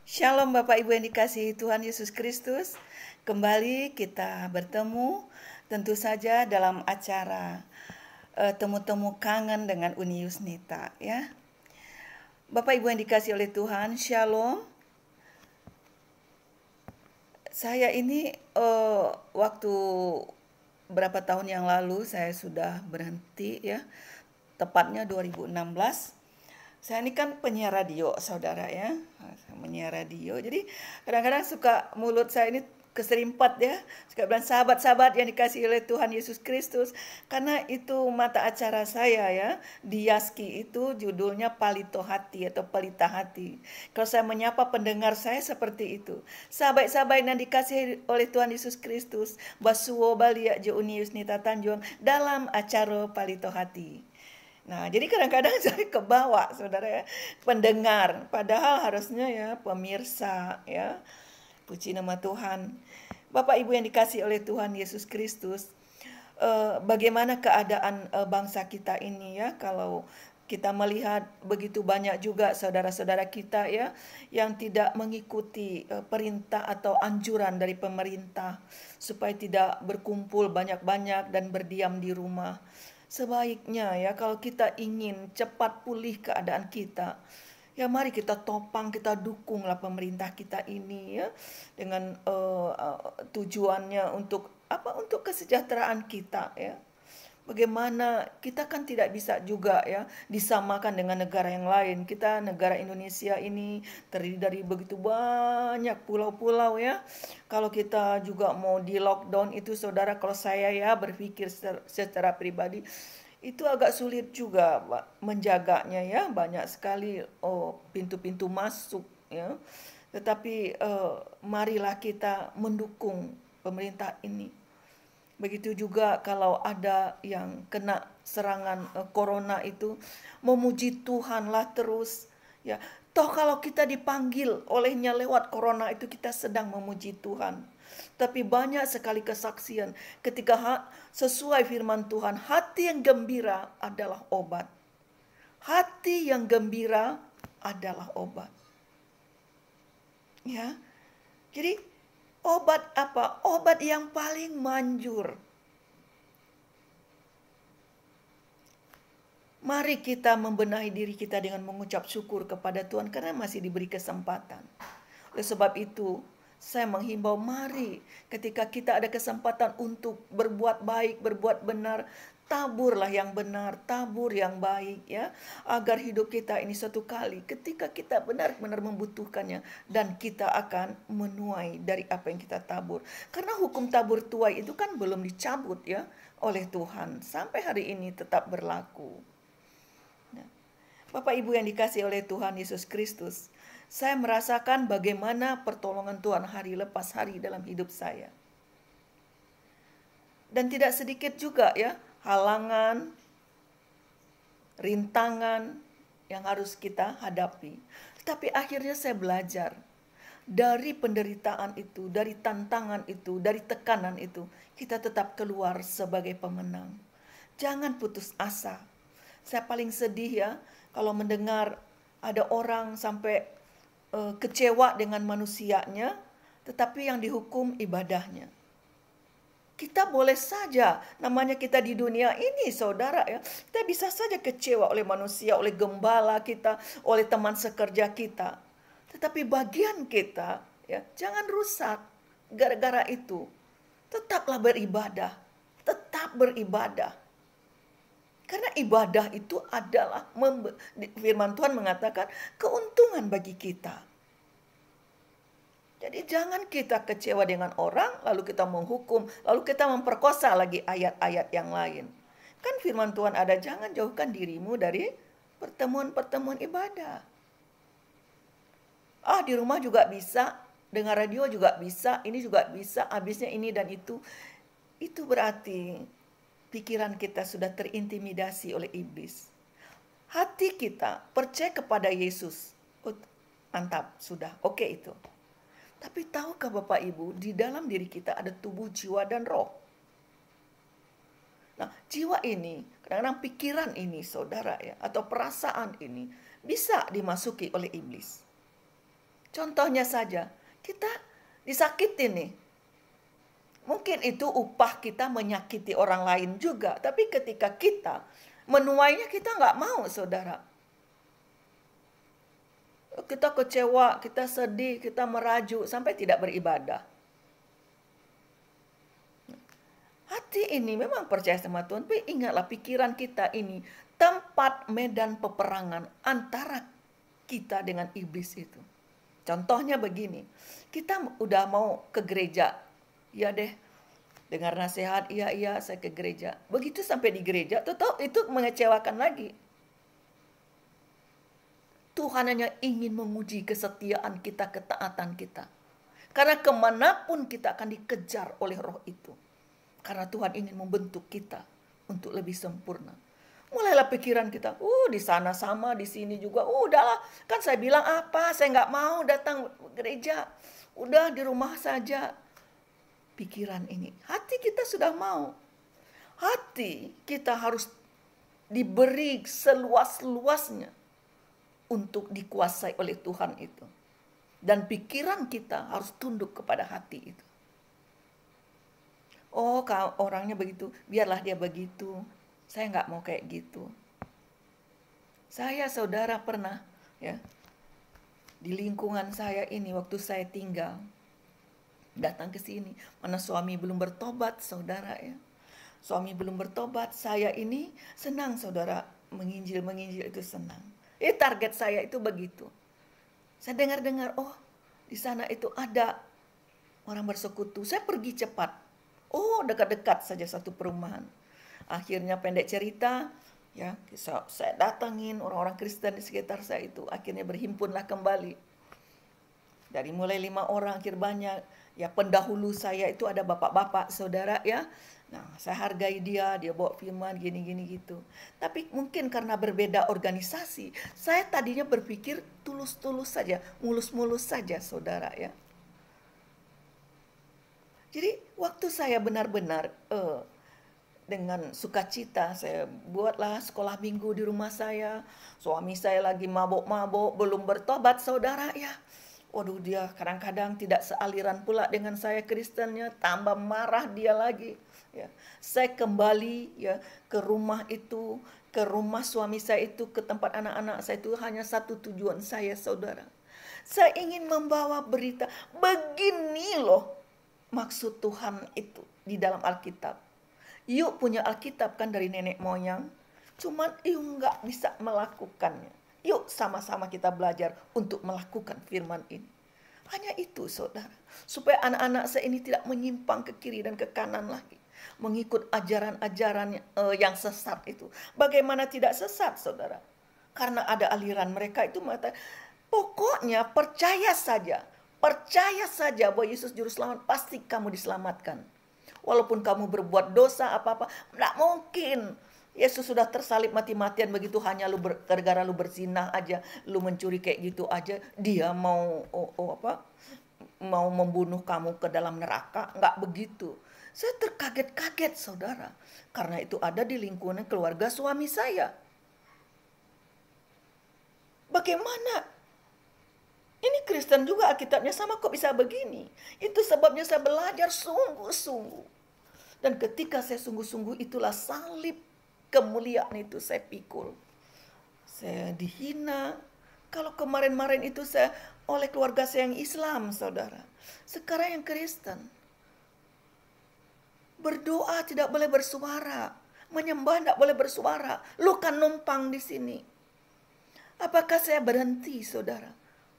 Shalom Bapak Ibu yang dikasihi Tuhan Yesus Kristus. Kembali kita bertemu tentu saja dalam acara temu-temu kangen dengan Uni Yusnita ya. Bapak Ibu yang dikasihi oleh Tuhan, Shalom. Saya ini waktu berapa tahun yang lalu saya sudah berhenti ya. Tepatnya 2016. Saya ini kan penyiar radio, saudara ya. Penyiar radio. Jadi kadang-kadang suka mulut saya ini keserimpat ya. Suka bilang sahabat-sahabat yang dikasihi oleh Tuhan Yesus Kristus. Karena itu mata acara saya ya. Di Yaski itu judulnya Palito Hati atau Pelita Hati. Kalau saya menyapa pendengar saya seperti itu. Sahabat-sahabat yang dikasihi oleh Tuhan Yesus Kristus. Basuo Balia Jeuni Yusnita Tanjung dalam acara Palito Hati. Nah, jadi kadang-kadang saya kebawa, saudara ya, pendengar. Padahal harusnya ya pemirsa ya. Puji nama Tuhan. Bapak Ibu yang dikasihi oleh Tuhan Yesus Kristus. Bagaimana keadaan bangsa kita ini ya, kalau kita melihat begitu banyak juga saudara-saudara kita ya yang tidak mengikuti perintah atau anjuran dari pemerintah supaya tidak berkumpul banyak-banyak dan berdiam di rumah. Sebaiknya ya kalau kita ingin cepat pulih keadaan kita, ya mari kita topang, kita dukunglah pemerintah kita ini ya dengan tujuannya untuk apa? Untuk kesejahteraan kita ya. Bagaimana kita kan tidak bisa juga ya disamakan dengan negara yang lain. Kita negara Indonesia ini terdiri dari begitu banyak pulau-pulau ya. Kalau kita juga mau di lockdown itu saudara, kalau saya ya berpikir secara pribadi itu agak sulit juga menjaganya ya. Banyak sekali pintu-pintu masuk ya. Tetapi marilah kita mendukung pemerintah ini. Begitu juga kalau ada yang kena serangan corona itu, memuji Tuhanlah terus. Ya, toh kalau kita dipanggil olehnya lewat corona itu kita sedang memuji Tuhan. Tapi banyak sekali kesaksian ketika sesuai firman Tuhan, hati yang gembira adalah obat. Hati yang gembira adalah obat. Ya. Jadi obat apa? Obat yang paling manjur. Mari kita membenahi diri kita dengan mengucap syukur kepada Tuhan karena masih diberi kesempatan. Oleh sebab itu, saya menghimbau mari ketika kita ada kesempatan untuk berbuat baik, berbuat benar, taburlah yang benar, tabur yang baik ya, agar hidup kita ini suatu kali ketika kita benar-benar membutuhkannya dan kita akan menuai dari apa yang kita tabur. Karena hukum tabur tuai itu kan belum dicabut ya oleh Tuhan, sampai hari ini tetap berlaku. Bapak Ibu yang dikasihi oleh Tuhan Yesus Kristus, saya merasakan bagaimana pertolongan Tuhan hari lepas hari dalam hidup saya. Dan tidak sedikit juga ya halangan, rintangan yang harus kita hadapi. Tapi akhirnya saya belajar dari penderitaan itu, dari tantangan itu, dari tekanan itu, kita tetap keluar sebagai pemenang. Jangan putus asa. Saya paling sedih ya kalau mendengar ada orang sampai kecewa dengan manusianya, tetapi yang dihukum ibadahnya. Kita boleh saja, namanya kita di dunia ini saudara ya, kita bisa saja kecewa oleh manusia, oleh gembala kita, oleh teman sekerja kita. Tetapi bagian kita ya, jangan rusak gara-gara itu. Tetaplah beribadah, tetap beribadah. Karena ibadah itu adalah, firman Tuhan mengatakan, keuntungan bagi kita. Jadi jangan kita kecewa dengan orang, lalu kita menghukum, lalu kita memperkosa lagi ayat-ayat yang lain. Kan firman Tuhan ada, jangan jauhkan dirimu dari pertemuan-pertemuan ibadah. Di rumah juga bisa, dengar radio juga bisa, ini juga bisa, habisnya ini dan itu. Itu berarti pikiran kita sudah terintimidasi oleh iblis. Hati kita percaya kepada Yesus. Mantap, sudah. Oke itu. Tapi tahukah Bapak Ibu, di dalam diri kita ada tubuh, jiwa, dan roh. Nah, jiwa ini, kadang-kadang pikiran ini, saudara ya, atau perasaan ini, bisa dimasuki oleh iblis. Contohnya saja, kita disakitin nih. Mungkin itu upah kita menyakiti orang lain juga. Tapi ketika kita menuainya, kita nggak mau, saudara. Kita kecewa, kita sedih, kita merajuk, sampai tidak beribadah. Hati ini memang percaya sama Tuhan, tapi ingatlah pikiran kita ini tempat medan peperangan antara kita dengan iblis itu. Contohnya begini, kita udah mau ke gereja, ya deh, dengar nasihat, iya saya ke gereja. Begitu sampai di gereja, tetap itu mengecewakan lagi. Tuhan hanya ingin menguji kesetiaan kita, ketaatan kita. Karena kemanapun kita akan dikejar oleh roh itu. Karena Tuhan ingin membentuk kita untuk lebih sempurna. Mulailah pikiran kita, di sana sama, di sini juga. Udahlah, kan saya bilang apa, saya nggak mau datang gereja. Udah di rumah saja. Pikiran ini, hati kita sudah mau. Hati kita harus diberi seluas-luasnya untuk dikuasai oleh Tuhan itu. Dan pikiran kita harus tunduk kepada hati itu. Oh, orangnya begitu, biarlah dia begitu. Saya nggak mau kayak gitu. Saya, saudara, pernah ya di lingkungan saya ini waktu saya tinggal, datang ke sini, mana suami belum bertobat, saudara ya. Suami belum bertobat, saya ini senang, saudara, menginjil itu senang. Target saya itu begitu. Saya dengar-dengar, di sana itu ada orang bersekutu. Saya pergi cepat. Dekat-dekat saja satu perumahan. Akhirnya pendek cerita, ya, saya datangin orang-orang Kristen di sekitar saya itu. Akhirnya berhimpunlah kembali. Dari mulai 5 orang, akhir banyak. Ya, pendahulu saya itu ada bapak-bapak, saudara ya. Nah, saya hargai dia bawa firman gini-gini gitu. Tapi mungkin karena berbeda organisasi, saya tadinya berpikir tulus-tulus saja, mulus-mulus saja, saudara ya. Jadi waktu saya benar-benar dengan sukacita, saya buatlah sekolah minggu di rumah saya. Suami saya lagi mabuk-mabuk, belum bertobat, saudara ya. Waduh, dia kadang-kadang tidak sealiran pula dengan saya Kristennya, tambah marah dia lagi. Ya, saya kembali ya ke rumah itu, ke rumah suami saya itu, ke tempat anak-anak saya itu hanya satu tujuan saya, saudara. Saya ingin membawa berita, begini loh maksud Tuhan itu di dalam Alkitab. Yuk punya Alkitab kan dari nenek moyang, cuman yuk nggak bisa melakukannya. Yuk sama-sama kita belajar untuk melakukan firman ini. Hanya itu, saudara, supaya anak-anak saya ini tidak menyimpang ke kiri dan ke kanan lagi, mengikut ajaran-ajaran yang sesat itu. Bagaimana tidak sesat, saudara? Karena ada aliran mereka itu mengatakan, pokoknya percaya saja bahwa Yesus juru selamat, pasti kamu diselamatkan. Walaupun kamu berbuat dosa apa-apa, tidak mungkin. Yesus sudah tersalib mati-matian begitu, hanya gara-gara lu berzinah aja, lu mencuri kayak gitu aja, dia mau mau membunuh kamu ke dalam neraka. Nggak begitu. Saya terkaget-kaget, saudara, karena itu ada di lingkungan keluarga suami saya. Bagaimana? Ini Kristen juga Alkitabnya sama, kok bisa begini? Itu sebabnya saya belajar sungguh-sungguh. Dan ketika saya sungguh-sungguh, itulah salib kemuliaan itu saya pikul. Saya dihina. Kalau kemarin-marin itu saya oleh keluarga saya yang Islam, saudara. Sekarang yang Kristen. Berdoa tidak boleh bersuara. Menyembah tidak boleh bersuara. Lu kan numpang di sini. Apakah saya berhenti, saudara,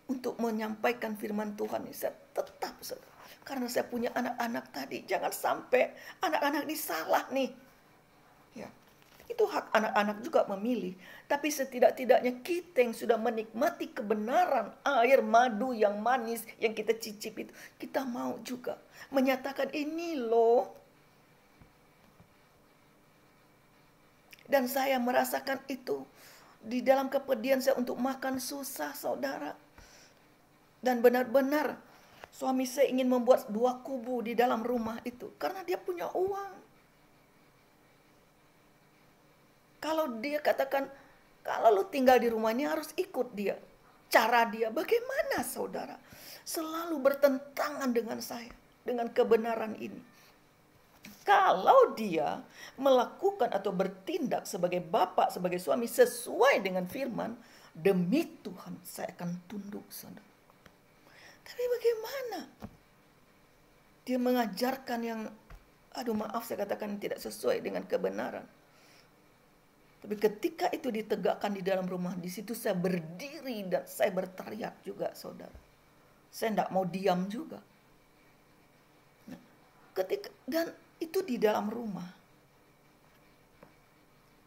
untuk menyampaikan firman Tuhan ini? Saya tetap, saudara, karena saya punya anak-anak tadi. Jangan sampai anak-anak ini salah nih. Ya, itu hak anak-anak juga memilih. Tapi setidak-tidaknya kita yang sudah menikmati kebenaran, air madu yang manis yang kita cicip itu, kita mau juga menyatakan ini loh. Dan saya merasakan itu di dalam kepedihan saya untuk makan susah, saudara. Dan benar-benar suami saya ingin membuat 2 kubu di dalam rumah itu. Karena dia punya uang. Kalau dia katakan, kalau lu tinggal di rumah ini harus ikut dia. cara dia, bagaimana saudara, selalu bertentangan dengan saya, dengan kebenaran ini. Kalau dia melakukan atau bertindak sebagai bapak, sebagai suami sesuai dengan firman, demi Tuhan saya akan tunduk, saudara. Tapi bagaimana dia mengajarkan yang, aduh maaf saya katakan, tidak sesuai dengan kebenaran. Tapi ketika itu ditegakkan di dalam rumah, di situ saya berdiri dan saya berteriak juga, saudara. Saya tidak mau diam juga. Nah, dan itu di dalam rumah.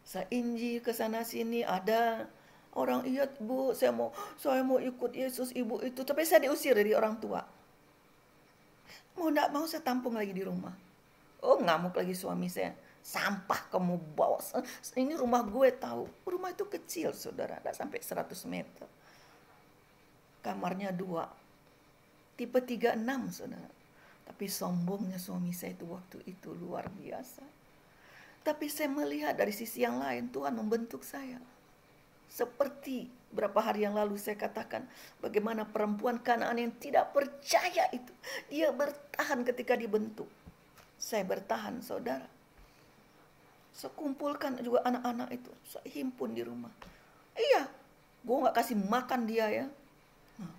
Saya injil ke sana sini, ada orang, iya bu, saya mau ikut Yesus ibu itu, tapi saya diusir dari orang tua. Mau tidak mau saya tampung lagi di rumah. Oh, ngamuk lagi suami saya. Sampah kamu bawa. Ini rumah gue tahu. Rumah itu kecil, saudara. Tidak sampai 100 meter. Kamarnya 2. Tipe 36, saudara. Tapi sombongnya suami saya itu waktu itu luar biasa. Tapi saya melihat dari sisi yang lain, Tuhan membentuk saya. Seperti berapa hari yang lalu saya katakan, bagaimana perempuan Kanaan yang tidak percaya itu, dia bertahan ketika dibentuk. Saya bertahan, saudara. Saya kumpulkan juga anak-anak itu, saya himpun di rumah. Iya, gue gak kasih makan dia ya. Nah,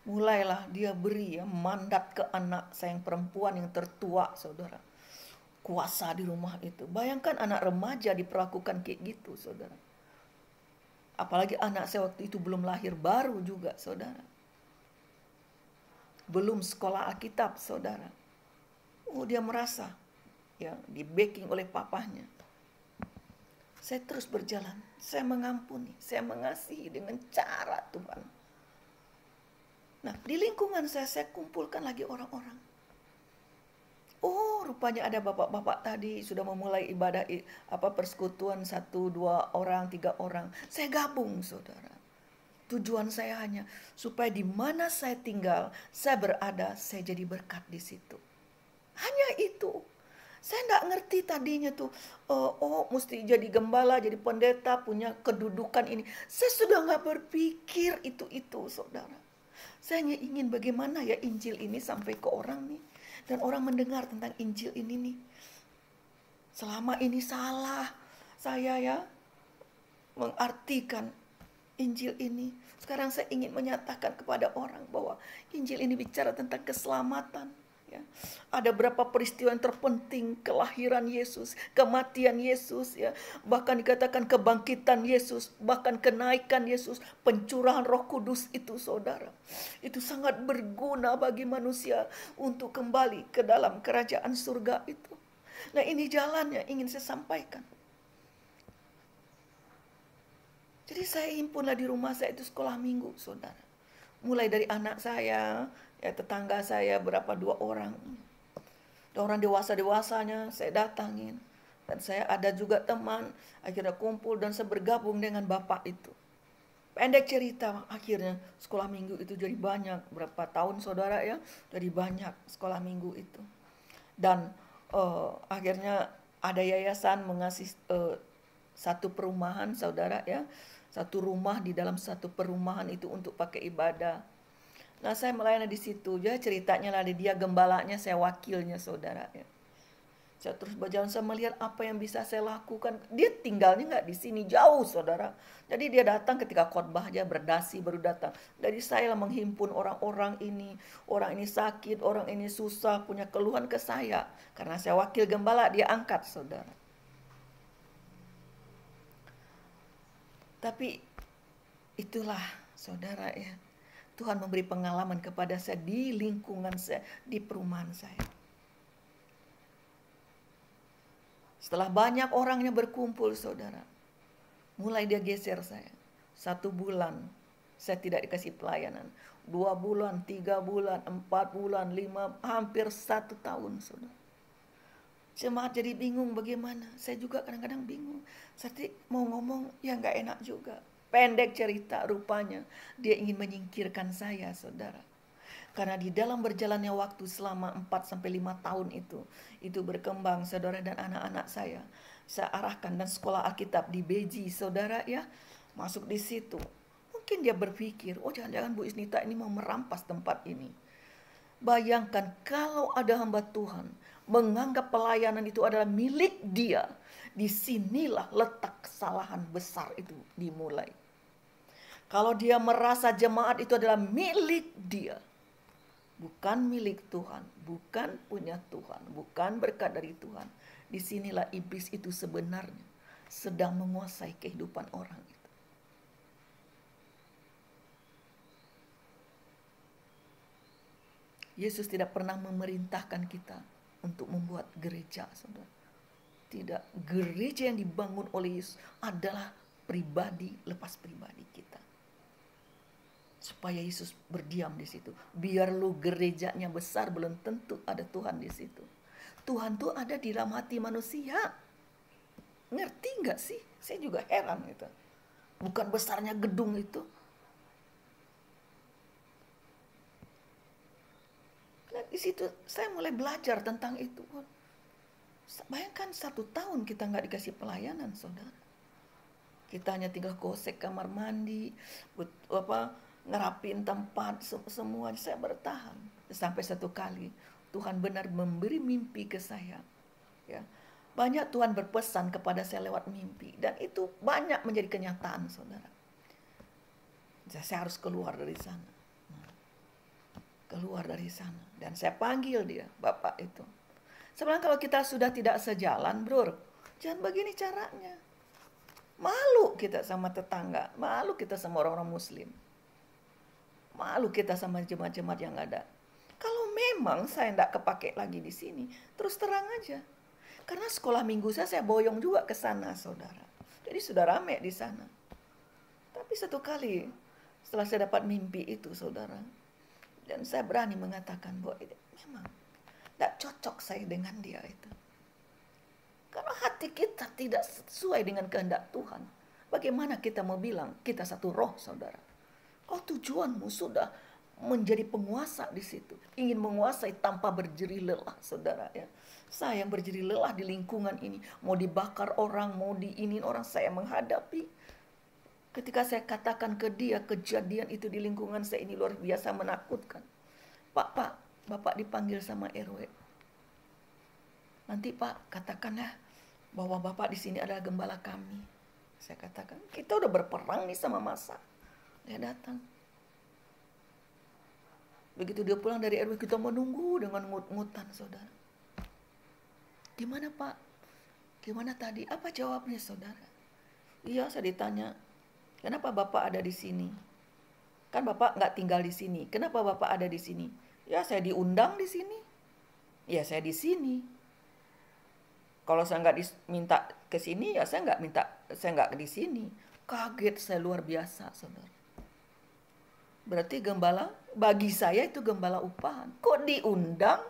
mulailah dia beri ya mandat ke anak saya yang perempuan yang tertua, saudara. Kuasa di rumah itu. Bayangkan anak remaja diperlakukan kayak gitu, saudara. Apalagi anak saya waktu itu belum lahir, baru juga, saudara. Belum sekolah Alkitab, saudara. Oh, dia merasa ya di backing oleh papahnya. Saya terus berjalan, saya mengampuni, saya mengasihi dengan cara Tuhan. Nah, di lingkungan saya kumpulkan lagi orang-orang. Oh, rupanya ada bapak-bapak tadi sudah memulai ibadah persekutuan 1, 2 orang, 3 orang. Saya gabung, saudara. Tujuan saya hanya supaya di mana saya tinggal, saya berada, saya jadi berkat di situ. Hanya itu. Saya nggak ngerti tadinya tuh, mesti jadi gembala, jadi pendeta, punya kedudukan ini. Saya sudah nggak berpikir itu, saudara. Saya hanya ingin bagaimana ya Injil ini sampai ke orang nih. Dan orang mendengar tentang Injil ini nih. Selama ini salah saya ya mengartikan Injil ini. Sekarang saya ingin menyatakan kepada orang bahwa Injil ini bicara tentang keselamatan. Ya. Ada berapa peristiwa yang terpenting, kelahiran Yesus, kematian Yesus, ya, bahkan dikatakan kebangkitan Yesus, bahkan kenaikan Yesus, pencurahan Roh Kudus itu, saudara. Itu sangat berguna bagi manusia untuk kembali ke dalam kerajaan surga itu. Nah, ini jalannya ingin saya sampaikan. Jadi saya himpunlah di rumah saya itu sekolah minggu, saudara. Mulai dari anak saya, ya tetangga saya berapa 2 orang. Orang dewasa-dewasanya saya datangin. Dan saya ada juga teman, akhirnya kumpul dan saya bergabung dengan bapak itu. Pendek cerita, akhirnya sekolah minggu itu jadi banyak. Berapa tahun saudara ya, jadi banyak sekolah minggu itu. Dan akhirnya ada yayasan mengasih satu perumahan, saudara ya. Satu rumah di dalam satu perumahan itu untuk pakai ibadah. Nah, saya melayani di situ. Ya, ceritanya lah dia gembalanya, saya wakilnya, saudara ya. Saya terus berjalan, saya melihat apa yang bisa saya lakukan. Dia tinggalnya nggak di sini, jauh, saudara. Jadi dia datang ketika khotbah aja, berdasi baru datang. Dari saya lah menghimpun orang-orang ini. Orang ini sakit, orang ini susah, punya keluhan ke saya. Karena saya wakil gembala, dia angkat, saudara. Tapi itulah, saudara ya. Tuhan memberi pengalaman kepada saya di lingkungan saya, di perumahan saya. Setelah banyak orangnya berkumpul, saudara, mulai dia geser saya. 1 bulan, saya tidak dikasih pelayanan. 2 bulan, 3 bulan, 4 bulan, 5, hampir 1 tahun, saudara. Jemaat jadi bingung bagaimana. Saya juga kadang-kadang bingung. Saya mau ngomong, ya nggak enak juga. Pendek cerita, rupanya dia ingin menyingkirkan saya, saudara. Karena di dalam berjalannya waktu selama 4-5 tahun itu berkembang, saudara, dan anak-anak saya arahkan dan sekolah Alkitab di Beji, saudara ya, masuk di situ. Mungkin dia berpikir, oh jangan-jangan Bu Isnita ini mau merampas tempat ini. Bayangkan kalau ada hamba Tuhan menganggap pelayanan itu adalah milik dia. Disinilah letak kesalahan besar itu dimulai. Kalau dia merasa jemaat itu adalah milik dia, bukan milik Tuhan, bukan punya Tuhan, bukan berkat dari Tuhan. Disinilah iblis itu sebenarnya sedang menguasai kehidupan orang itu. Yesus tidak pernah memerintahkan kita untuk membuat gereja, saudara. Tidak, gereja yang dibangun oleh Yesus adalah pribadi lepas pribadi kita. Supaya Yesus berdiam di situ. Biar lu gerejanya besar, belum tentu ada Tuhan di situ. Tuhan tuh ada di dalam hati manusia. Ngerti nggak sih? Saya juga heran gitu. Bukan besarnya gedung itu. Nah, di situ saya mulai belajar tentang itu. Bayangkan 1 tahun kita nggak dikasih pelayanan, saudara. Kita hanya tinggal gosek kamar mandi, ngerapin tempat, semua. Saya bertahan sampai satu kali Tuhan benar memberi mimpi ke saya, ya. Banyak Tuhan berpesan kepada saya lewat mimpi, dan itu banyak menjadi kenyataan, saudara. Saya harus keluar dari sana, dan saya panggil dia, bapak itu. Sebenarnya kalau kita sudah tidak sejalan, bro, jangan begini caranya. Malu kita sama tetangga, malu kita sama orang-orang muslim. Malu kita sama jemaat-jemaat yang ada. Kalau memang saya tidak kepake lagi di sini, terus terang aja. Karena sekolah minggu saya boyong juga ke sana, saudara. Jadi sudah rame di sana. Tapi satu kali setelah saya dapat mimpi itu, saudara, dan saya berani mengatakan bahwa memang tidak cocok saya dengan dia itu. Karena hati kita tidak sesuai dengan kehendak Tuhan. Bagaimana kita mau bilang kita satu roh, saudara? Kalau tujuanmu sudah menjadi penguasa di situ, ingin menguasai tanpa berjerih lelah, saudara, ya. Saya yang berjerih lelah di lingkungan ini, mau dibakar orang, mau diinin orang, saya menghadapi. Ketika saya katakan ke dia kejadian itu di lingkungan saya ini luar biasa menakutkan. Pak, Bapak dipanggil sama RW. Nanti Pak, katakanlah bahwa Bapak di sini adalah gembala kami. Saya katakan, kita udah berperang nih sama masa. Dia datang. Begitu dia pulang dari RW, kita menunggu dengan ngut-ngutan, saudara. Gimana Pak? Gimana tadi? Apa jawabnya, saudara? Iya, saya ditanya, kenapa Bapak ada di sini? Kan Bapak nggak tinggal di sini. Kenapa Bapak ada di sini? Ya, saya diundang di sini. Ya, saya di sini. Kalau saya nggak diminta ke sini, ya saya nggak di sini. Kaget saya luar biasa, saudara. Berarti gembala, bagi saya itu gembala upahan. Kok diundang?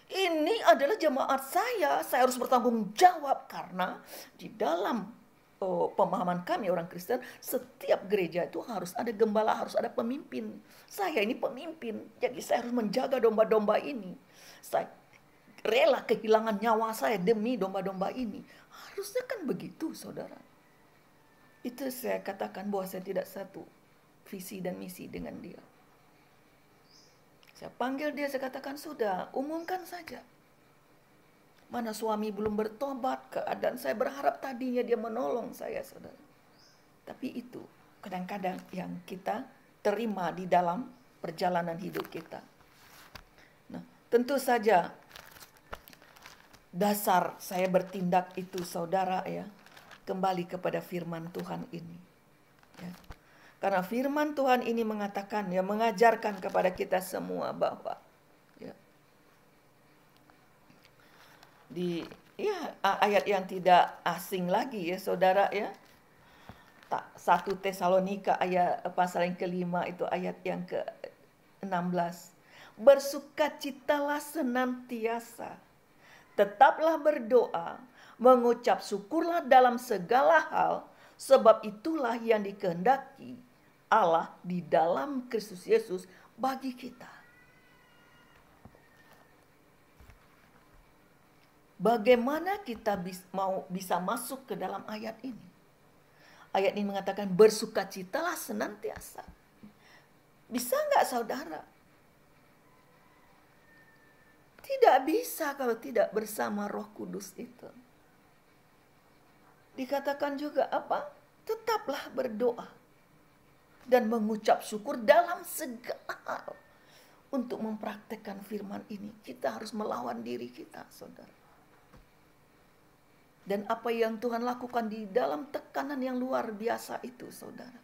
Ini adalah jemaat saya harus bertanggung jawab karena di dalam pemahaman kami orang Kristen, setiap gereja itu harus ada gembala, harus ada pemimpin. Saya ini pemimpin, jadi saya harus menjaga domba-domba ini. Saya rela kehilangan nyawa saya demi domba-domba ini. Harusnya kan begitu, saudara. Itu saya katakan bahwa saya tidak satu visi dan misi dengan dia. Saya panggil dia, saya katakan, sudah, umumkan saja. Mana suami belum bertobat, keadaan saya berharap tadinya dia menolong saya, saudara. Tapi itu kadang-kadang yang kita terima di dalam perjalanan hidup kita. Nah, tentu saja dasar saya bertindak itu, saudara, ya, kembali kepada firman Tuhan ini. Ya. Karena firman Tuhan ini mengatakan, ya, mengajarkan kepada kita semua bahwa ayat yang tidak asing lagi, ya, saudara, ya. 1 Tesalonika ayat pasal yang kelima itu ayat yang ke-16. Bersukacitalah senantiasa, tetaplah berdoa, mengucap syukurlah dalam segala hal, sebab itulah yang dikehendaki Allah di dalam Kristus Yesus bagi kita. Bagaimana kita bisa masuk ke dalam ayat ini? Ayat ini mengatakan bersukacitalah senantiasa. Bisa nggak saudara? Tidak bisa kalau tidak bersama Roh Kudus itu. Dikatakan juga apa? Tetaplah berdoa dan mengucap syukur dalam segala hal. Untuk mempraktekkan firman ini, kita harus melawan diri kita, saudara. Dan apa yang Tuhan lakukan di dalam tekanan yang luar biasa itu, saudara.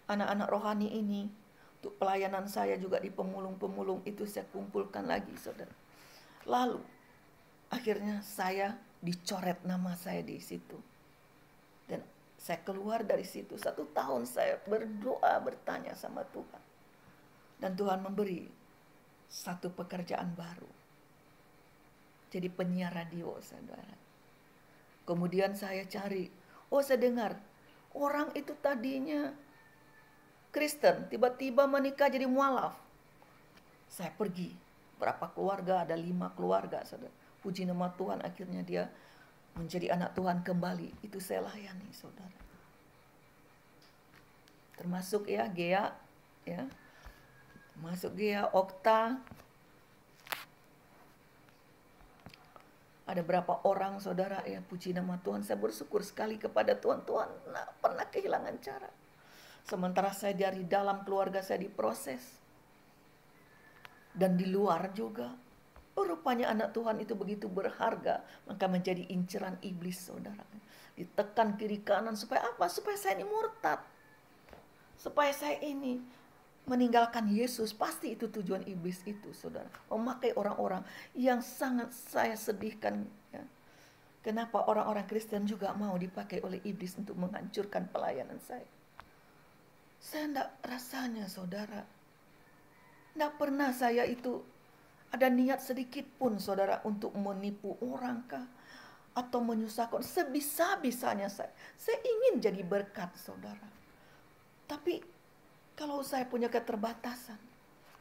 Anak-anak rohani ini, untuk pelayanan saya juga di pemulung-pemulung itu saya kumpulkan lagi, saudara. Lalu, akhirnya saya dicoret nama saya di situ. Dan saya keluar dari situ. 1 tahun saya berdoa, bertanya sama Tuhan. Dan Tuhan memberi satu pekerjaan baru. Jadi penyiar radio, saudara. Kemudian saya cari, saya dengar orang itu tadinya Kristen, tiba-tiba menikah jadi mualaf. Saya pergi, berapa keluarga, ada 5 keluarga, saudara. Puji nama Tuhan, akhirnya dia menjadi anak Tuhan kembali. Itu saya layani, saudara. Termasuk ya Gea, ya. Masuk Gea, Okta. Ada berapa orang saudara, ya puji nama Tuhan. Saya bersyukur sekali kepada Tuhan. Tuhan tidak pernah kehilangan cara. Sementara saya dari dalam keluarga saya diproses. Dan di luar juga. Rupanya anak Tuhan itu begitu berharga. Maka menjadi inceran iblis, saudara. Ditekan kiri kanan supaya apa? Supaya saya ini murtad. Supaya saya ini meninggalkan Yesus. Pasti itu tujuan iblis itu, saudara. Memakai orang-orang yang sangat saya sedihkan, ya. Kenapa orang-orang Kristen juga mau dipakai oleh iblis untuk menghancurkan pelayanan saya. Saya tidak rasanya, saudara. Tidak pernah saya itu ada niat sedikit pun, saudara, untuk menipu orang kah, atau menyusahkan. Sebisa-bisanya saya ingin jadi berkat, saudara. Tapi kalau saya punya keterbatasan,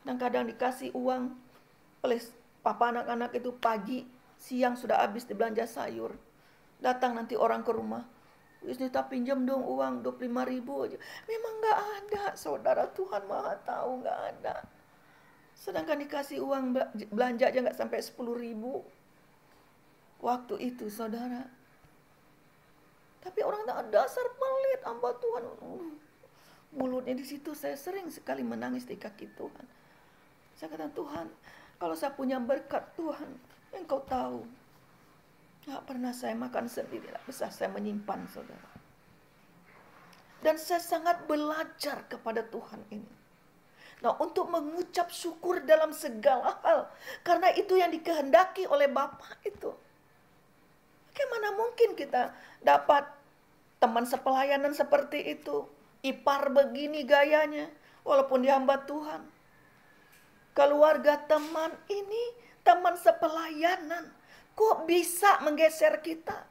dan kadang dikasih uang oleh papa anak-anak itu pagi, siang sudah habis dibelanja sayur. Datang nanti orang ke rumah, Wisnita pinjam dong uang 25.000 aja. Memang gak ada, saudara. Tuhan maha tahu gak ada. Sedangkan dikasih uang belanja aja gak sampai 10.000 waktu itu, saudara. Tapi orang tak dasar pelit, hamba Tuhan. Mulutnya di situ saya sering sekali menangis di kaki Tuhan. Saya kata, Tuhan, kalau saya punya berkat, Tuhan, Engkau tahu. Gak pernah saya makan sendiri, tak bisa saya menyimpan, saudara. Dan saya sangat belajar kepada Tuhan ini. Nah, untuk mengucap syukur dalam segala hal. Karena itu yang dikehendaki oleh Bapa itu. Bagaimana mungkin kita dapat teman sepelayanan seperti itu? Ipar begini gayanya, walaupun dia hamba Tuhan. Keluarga teman ini, teman sepelayanan, kok bisa menggeser kita?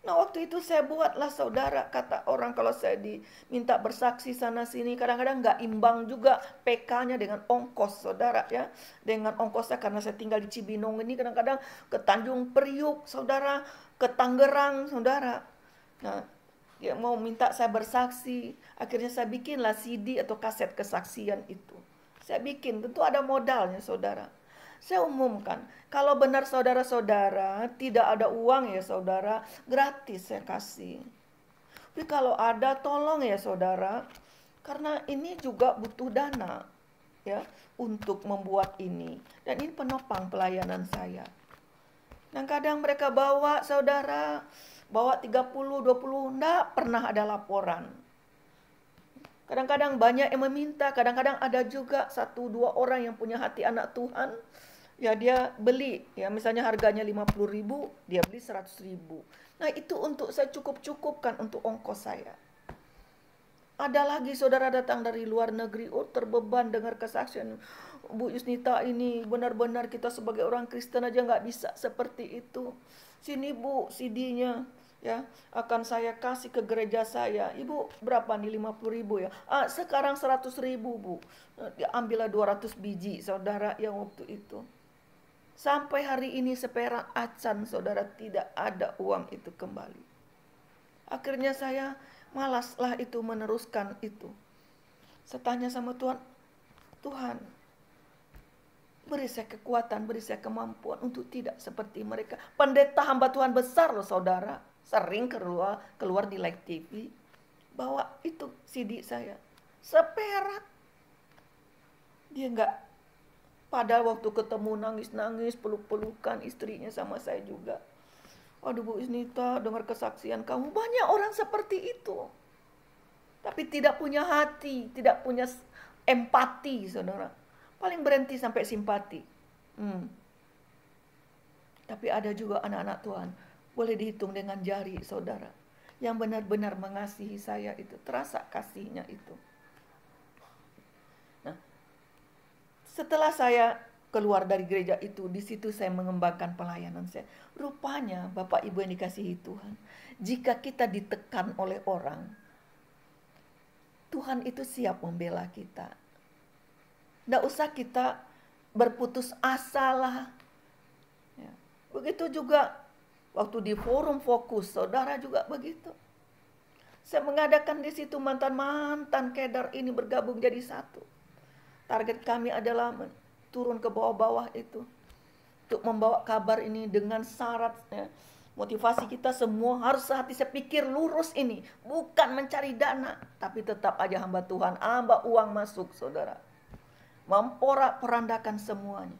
Nah, waktu itu saya buatlah, saudara, kata orang kalau saya diminta bersaksi sana sini, kadang-kadang nggak imbang juga PK-nya dengan ongkos, saudara, ya. Dengan ongkosnya, karena saya tinggal di Cibinong ini, kadang-kadang ke Tanjung Priuk, saudara, ke Tangerang, saudara. Nah, dia mau minta saya bersaksi. Akhirnya saya bikinlah CD atau kaset kesaksian itu. Saya bikin, tentu ada modalnya, saudara. Saya umumkan, kalau benar saudara-saudara tidak ada uang ya saudara, gratis saya kasih. Tapi kalau ada, tolong ya saudara, karena ini juga butuh dana ya untuk membuat ini. Dan ini penopang pelayanan saya. Dan kadang mereka bawa, saudara, bawa 30, 20, enggak pernah ada laporan. Kadang-kadang banyak yang meminta, kadang-kadang ada juga 1-2 orang yang punya hati anak Tuhan. Ya dia beli, ya misalnya harganya 50.000, dia beli 100.000. Nah itu untuk saya cukup-cukupkan untuk ongkos saya. Ada lagi saudara datang dari luar negeri, terbeban dengar kesaksian. Bu Yusnita ini benar-benar kita sebagai orang Kristen aja nggak bisa seperti itu. Sini Bu CD-nya, ya akan saya kasih ke gereja saya. Ibu berapa nih, 50.000 ya? Sekarang 100.000 Bu. Ambillah 200 biji saudara yang waktu itu. Sampai hari ini seperak acan saudara tidak ada uang itu kembali. Akhirnya saya malaslah itu meneruskan itu. Saya tanya sama Tuhan, Tuhan, beri saya kekuatan, beri saya kemampuan untuk tidak seperti mereka. Pendeta hamba Tuhan besar loh saudara. Sering keluar di live TV. Bawa itu CD saya. Seperak. Dia enggak. Padahal waktu ketemu nangis-nangis, peluk-pelukan istrinya sama saya juga. Aduh Bu Isnita, dengar kesaksian kamu. Banyak orang seperti itu. Tapi tidak punya hati, tidak punya empati saudara. Paling berhenti sampai simpati. Tapi ada juga anak-anak Tuhan, boleh dihitung dengan jari saudara, yang benar-benar mengasihi saya itu, terasa kasihnya itu. Nah, setelah saya keluar dari gereja itu, di situ saya mengembangkan pelayanan saya. Rupanya Bapak Ibu yang dikasihi Tuhan, jika kita ditekan oleh orang, Tuhan itu siap membela kita. Nggak usah kita berputus asa lah. Ya. Begitu juga waktu di forum fokus, saudara juga begitu. Saya mengadakan di situ mantan-mantan kedar ini bergabung jadi satu. Target kami adalah turun ke bawah-bawah itu. Untuk membawa kabar ini dengan syarat, ya, motivasi kita semua harus sehati sepikir lurus ini. Bukan mencari dana, tapi tetap aja hamba Tuhan, hamba uang masuk saudara. Memporak-porandakan semuanya.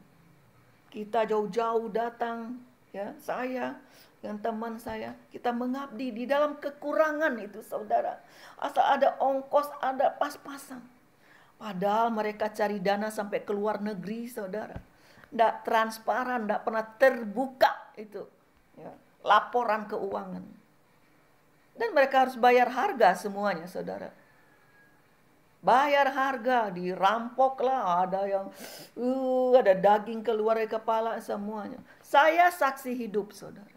Kita jauh-jauh datang, ya, saya dan teman saya, kita mengabdi di dalam kekurangan itu saudara. Asal ada ongkos, ada pas-pasan. Padahal mereka cari dana sampai ke luar negeri saudara. Nggak transparan, nggak pernah terbuka itu, ya, laporan keuangan. Dan mereka harus bayar harga semuanya saudara. Bayar harga, dirampok lah, ada yang ada daging keluar dari kepala semuanya. Saya saksi hidup saudara.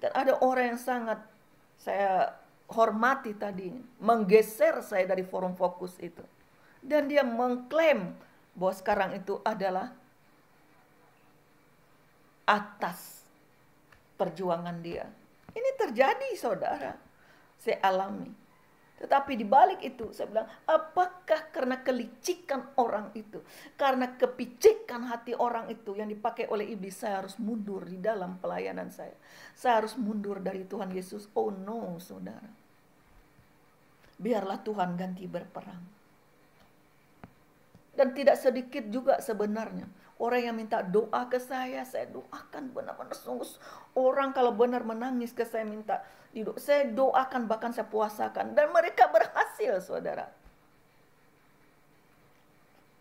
Dan ada orang yang sangat saya hormati tadi, menggeser saya dari forum fokus itu. Dan dia mengklaim bahwa sekarang itu adalah atas perjuangan dia. Ini terjadi saudara, saya alami. Tetapi di balik itu saya bilang, apakah karena kelicikan orang itu, karena kepicikan hati orang itu yang dipakai oleh iblis, saya harus mundur di dalam pelayanan saya. Saya harus mundur dari Tuhan Yesus. Oh no saudara. Biarlah Tuhan ganti berperang. Dan tidak sedikit juga sebenarnya orang yang minta doa ke saya doakan benar-benar sungguh. Orang kalau benar menangis ke saya minta saya doakan, bahkan saya puasakan. Dan mereka berhasil saudara.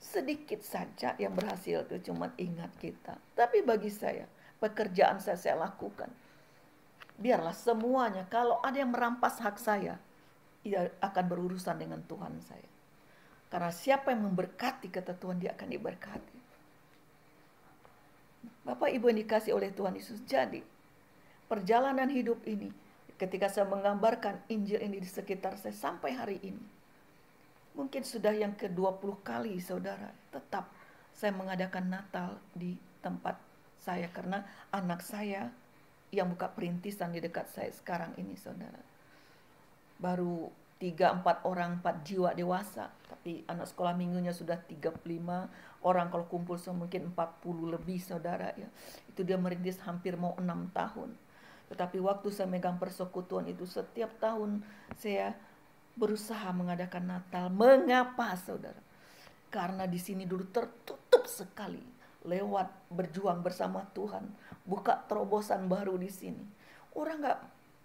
Sedikit saja yang berhasil itu cuma ingat kita. Tapi bagi saya, pekerjaan saya lakukan. Biarlah semuanya, kalau ada yang merampas hak saya, ia akan berurusan dengan Tuhan saya. Karena siapa yang memberkati kata Tuhan, dia akan diberkati. Bapak Ibu yang dikasih oleh Tuhan Yesus, jadi perjalanan hidup ini, ketika saya menggambarkan Injil ini di sekitar saya sampai hari ini, mungkin sudah yang ke-20 kali saudara, tetap saya mengadakan Natal di tempat saya. Karena anak saya yang buka perintisan di dekat saya sekarang ini saudara, baru 3-4 orang, 4 jiwa dewasa. Tapi anak sekolah minggunya sudah 35 orang, kalau kumpul mungkin 40 lebih saudara ya. Itu dia merintis hampir mau 6 tahun. Tetapi waktu saya megang persekutuan itu, setiap tahun saya berusaha mengadakan Natal. Mengapa saudara? Karena di sini dulu tertutup sekali. Lewat berjuang bersama Tuhan, buka terobosan baru di sini. Orang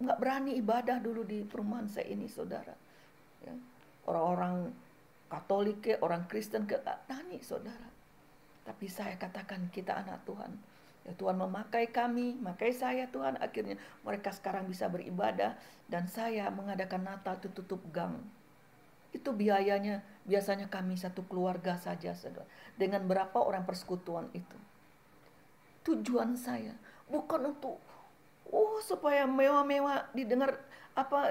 nggak berani ibadah dulu di perumahan saya ini saudara. Ya. Orang-orang Katolik, orang Kristen berani saudara. Tapi saya katakan kita anak Tuhan. Ya, Tuhan memakai kami, memakai saya Tuhan. Akhirnya mereka sekarang bisa beribadah. Dan saya mengadakan Natal itu tutup gang. Itu biayanya biasanya kami satu keluarga saja saudara. Dengan berapa orang persekutuan itu. Tujuan saya bukan untuk supaya mewah-mewah didengar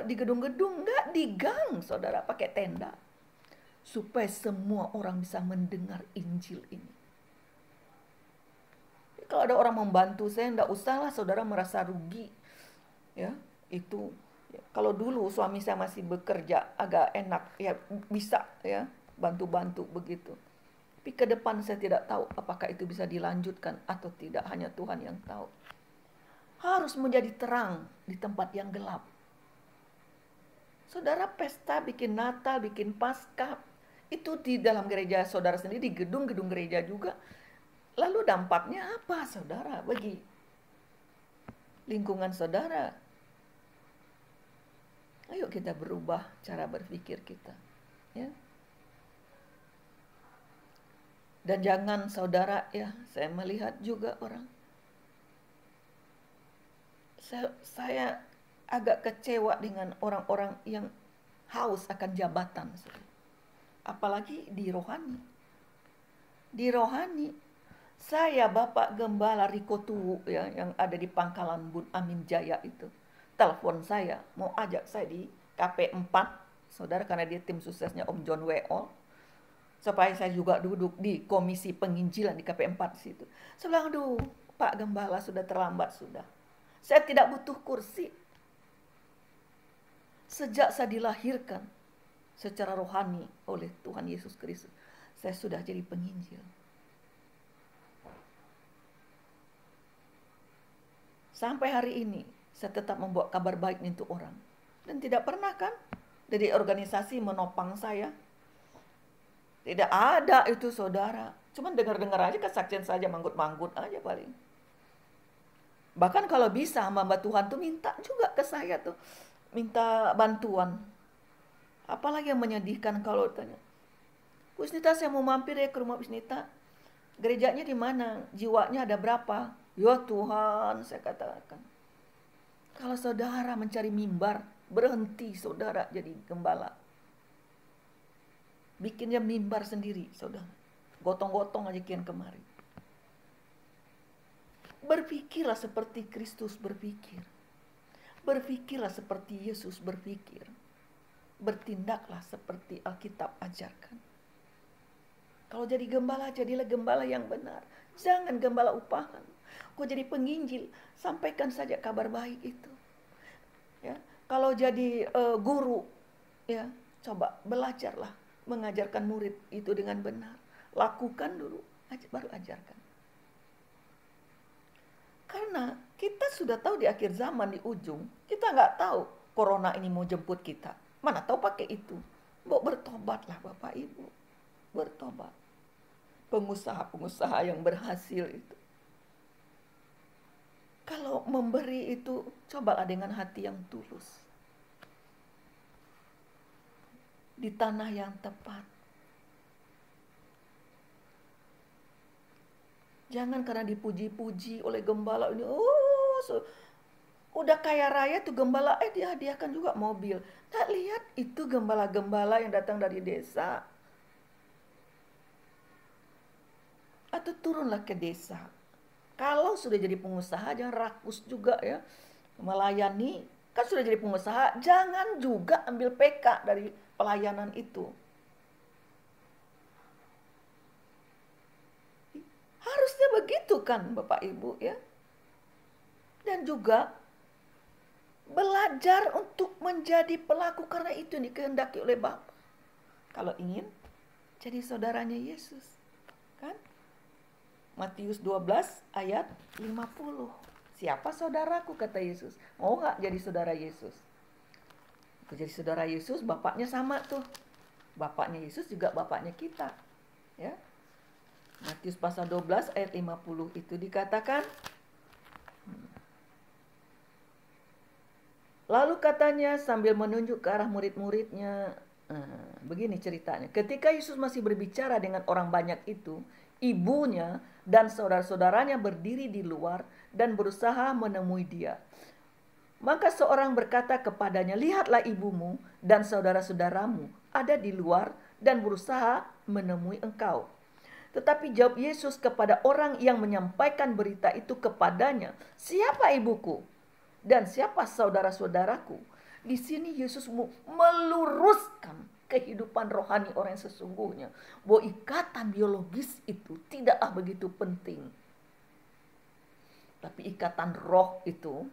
di gedung-gedung, enggak, di gang saudara, pakai tenda. Supaya semua orang bisa mendengar Injil ini. Kalau ada orang membantu saya, enggak usahlah saudara merasa rugi. Ya, Itu ya, kalau dulu suami saya masih bekerja agak enak ya, bisa ya bantu-bantu begitu. Tapi ke depan saya tidak tahu apakah itu bisa dilanjutkan atau tidak, hanya Tuhan yang tahu. Harus menjadi terang di tempat yang gelap. Saudara pesta bikin Natal, bikin Paskah, itu di dalam gereja saudara sendiri, di gedung-gedung gereja juga. Lalu dampaknya apa saudara bagi lingkungan saudara? Ayo kita berubah cara berpikir kita, ya. Dan jangan saudara ya, saya melihat juga orang. Saya agak kecewa dengan orang-orang yang haus akan jabatan. Apalagi di rohani. Di rohani, saya Bapak Gembala Riko Tuwu ya, yang ada di Pangkalan Bun Amin Jaya itu, telepon saya, mau ajak saya di KP4, saudara, karena dia tim suksesnya Om John Weol, supaya saya juga duduk di komisi penginjilan di KP4 situ. Saya bilang, aduh Pak Gembala sudah terlambat sudah. Saya tidak butuh kursi. Sejak saya dilahirkan secara rohani oleh Tuhan Yesus Kristus, saya sudah jadi penginjil. Sampai hari ini saya tetap membawa kabar baik untuk orang. Dan tidak pernah kan dari organisasi menopang saya. Tidak ada itu saudara. Cuman dengar-dengar aja, kesaksian saja, manggut-manggut aja paling. Bahkan kalau bisa hamba Tuhan tuh minta juga ke saya tuh, minta bantuan. Apalagi yang menyedihkan kalau tanya, Wisnita saya mau mampir ya ke rumah Wisnita. Gerejanya di mana? Jiwanya ada berapa? Ya Tuhan, saya katakan. Kalau saudara mencari mimbar, berhenti saudara jadi gembala. Bikinnya mimbar sendiri, saudara. Gotong-gotong aja kian kemari. Berpikirlah seperti Kristus berpikir. Berpikirlah seperti Yesus berpikir. Bertindaklah seperti Alkitab ajarkan. Kalau jadi gembala, jadilah gembala yang benar. Jangan gembala upahan. Kau jadi penginjil, sampaikan saja kabar baik itu. Ya, kalau jadi guru, ya coba belajarlah mengajarkan murid itu dengan benar. Lakukan dulu, baru ajarkan. Karena kita sudah tahu di akhir zaman, di ujung, kita nggak tahu corona ini mau jemput kita. Mana tahu pakai itu. Bertobatlah Bapak Ibu. Bertobat. Pengusaha-pengusaha yang berhasil itu, kalau memberi itu, cobalah dengan hati yang tulus. Di tanah yang tepat. Jangan karena dipuji-puji oleh gembala ini, udah kaya raya tuh gembala, dia hadiahkan juga mobil. Tak lihat itu gembala-gembala yang datang dari desa. Atau turunlah ke desa. Kalau sudah jadi pengusaha, jangan rakus juga ya. Melayani, kan sudah jadi pengusaha, jangan juga ambil PK dari pelayanan itu. Harusnya begitu kan Bapak Ibu ya. Dan juga belajar untuk menjadi pelaku, karena itu yang dikehendaki oleh Bapa. Kalau ingin jadi saudaranya Yesus. Kan? Matius 12 ayat 50. Siapa saudaraku, kata Yesus. Mau gak jadi saudara Yesus? Jadi saudara Yesus, bapaknya sama tuh. Bapaknya Yesus juga bapaknya kita. Ya. Matius pasal 12 ayat 50 itu dikatakan. Lalu katanya sambil menunjuk ke arah murid-muridnya. Begini ceritanya. Ketika Yesus masih berbicara dengan orang banyak itu, ibunya dan saudara-saudaranya berdiri di luar dan berusaha menemui dia. Maka seorang berkata kepadanya, lihatlah ibumu dan saudara-saudaramu ada di luar dan berusaha menemui engkau. Tetapi jawab Yesus kepada orang yang menyampaikan berita itu kepadanya, siapa ibuku dan siapa saudara-saudaraku? Di sini Yesus meluruskan kehidupan rohani orang yang sesungguhnya, bahwa ikatan biologis itu tidaklah begitu penting, tapi ikatan roh itu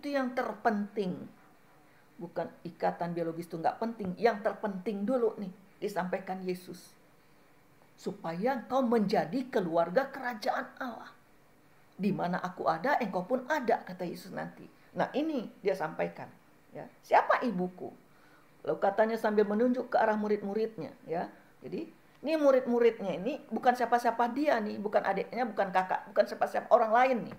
yang terpenting. bukan ikatan biologis itu nggak penting. Yang terpenting dulu nih disampaikan Yesus. Supaya engkau menjadi keluarga kerajaan Allah. Di mana aku ada, engkau pun ada, kata Yesus nanti. Nah ini dia sampaikan. Ya. Siapa ibuku? Lalu katanya sambil menunjuk ke arah murid-muridnya. Ya. Jadi ini murid-muridnya ini bukan siapa-siapa dia nih. Bukan adiknya, bukan kakak, bukan siapa-siapa orang lain nih.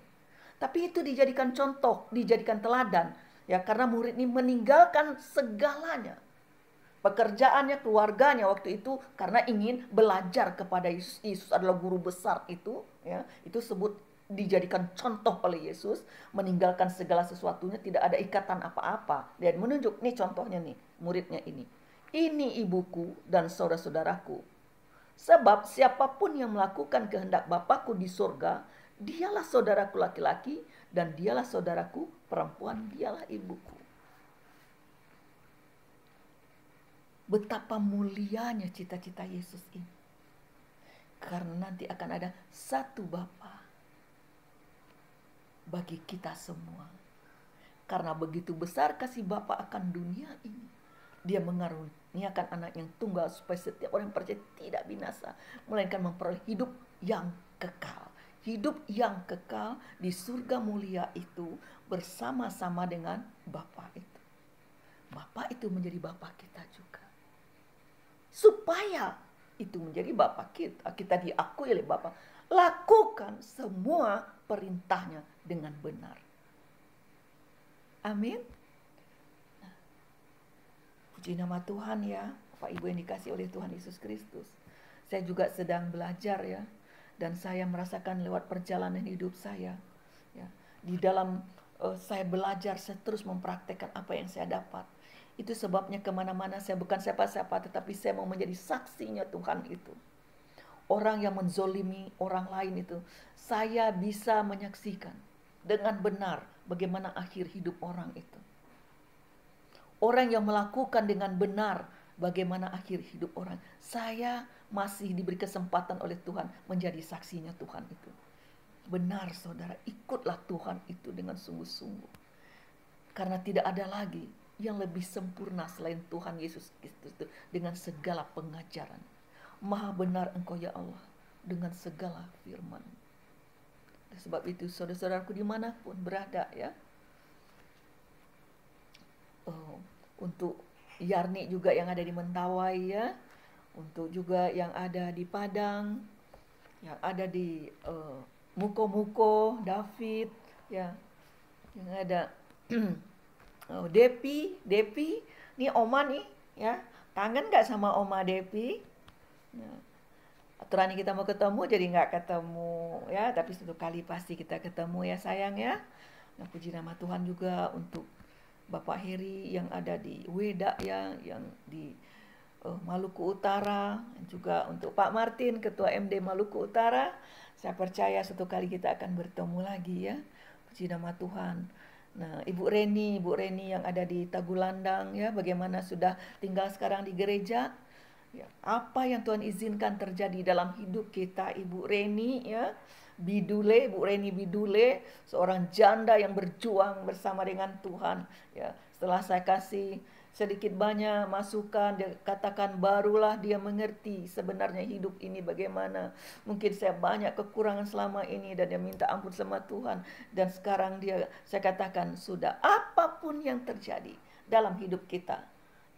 Tapi itu dijadikan contoh, dijadikan teladan. Ya, karena murid ini meninggalkan segalanya. Pekerjaannya, keluarganya waktu itu karena ingin belajar kepada Yesus. Yesus adalah guru besar itu, ya. Itu dijadikan contoh oleh Yesus, meninggalkan segala sesuatunya, tidak ada ikatan apa-apa. Dan menunjuk, nih contohnya nih, muridnya ini. Ini ibuku dan saudara-saudaraku. Sebab siapapun yang melakukan kehendak Bapakku di surga, dialah saudaraku laki-laki dan dialah saudaraku perempuan, dialah ibuku. Betapa mulianya cita-cita Yesus ini. Karena nanti akan ada satu Bapa bagi kita semua. Karena begitu besar kasih Bapa akan dunia ini. Dia mengaruniakan anak yang tunggal supaya setiap orang yang percaya tidak binasa, melainkan memperoleh hidup yang kekal. Hidup yang kekal di surga mulia itu bersama-sama dengan Bapa itu. Bapa itu menjadi Bapa kita juga. Supaya itu menjadi Bapa kita, kita diakui oleh Bapa. Lakukan semua perintahnya dengan benar. Amin. Nah, puji nama Tuhan ya, Bapak Ibu yang dikasih oleh Tuhan Yesus Kristus. Saya juga sedang belajar ya, dan saya merasakan lewat perjalanan hidup saya, ya, di dalam saya belajar, saya terus mempraktekkan apa yang saya dapat. Itu sebabnya kemana-mana saya bukan siapa-siapa, tetapi saya mau menjadi saksinya Tuhan itu. Orang yang menzolimi orang lain itu, saya bisa menyaksikan dengan benar bagaimana akhir hidup orang itu. Orang yang melakukan dengan benar bagaimana akhir hidup orang. Saya masih diberi kesempatan oleh Tuhan menjadi saksinya Tuhan itu. Benar saudara, ikutlah Tuhan itu dengan sungguh-sungguh. Karena tidak ada lagi yang lebih sempurna selain Tuhan Yesus Kristus itu dengan segala pengajaran. Maha benar Engkau ya Allah dengan segala firman. Sebab itu saudara-saudaraku dimanapun berada ya. Untuk Yarni juga yang ada di Mentawai ya. Untuk juga yang ada di Padang, yang ada di Muko-Muko, David ya. Yang ada Depi, nih Oma nih ya, kangen nggak sama Oma Depi? Nah, aturannya kita mau ketemu jadi nggak ketemu ya, tapi suatu kali pasti kita ketemu ya sayang ya. Nah, puji nama Tuhan juga untuk Bapak Heri yang ada di Weda ya, yang di Maluku Utara, dan juga untuk Pak Martin Ketua MD Maluku Utara. Saya percaya suatu kali kita akan bertemu lagi ya. Puji nama Tuhan. Nah, Ibu Reni yang ada di Tagulandang ya, bagaimana sudah tinggal sekarang di gereja? Ya, apa yang Tuhan izinkan terjadi dalam hidup kita, Ibu Reni ya, Ibu Reni Bidule, seorang janda yang berjuang bersama dengan Tuhan. Ya, setelah saya kasih sedikit banyak masukan, dia katakan barulah dia mengerti sebenarnya hidup ini bagaimana. Mungkin saya banyak kekurangan selama ini dan dia minta ampun sama Tuhan. Dan sekarang saya katakan sudah apapun yang terjadi dalam hidup kita,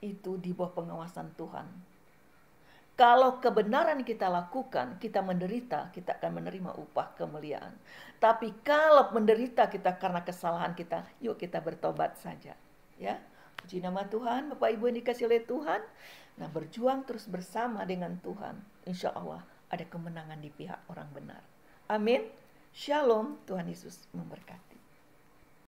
itu di bawah pengawasan Tuhan. Kalau kebenaran kita lakukan, kita menderita, kita akan menerima upah kemuliaan. Tapi kalau menderita kita karena kesalahan kita, yuk kita bertobat saja. Ya. Puji nama Tuhan, Bapak Ibu yang dikasih oleh Tuhan. Nah, berjuang terus bersama dengan Tuhan. Insya Allah ada kemenangan di pihak orang benar. Amin. Shalom, Tuhan Yesus memberkati.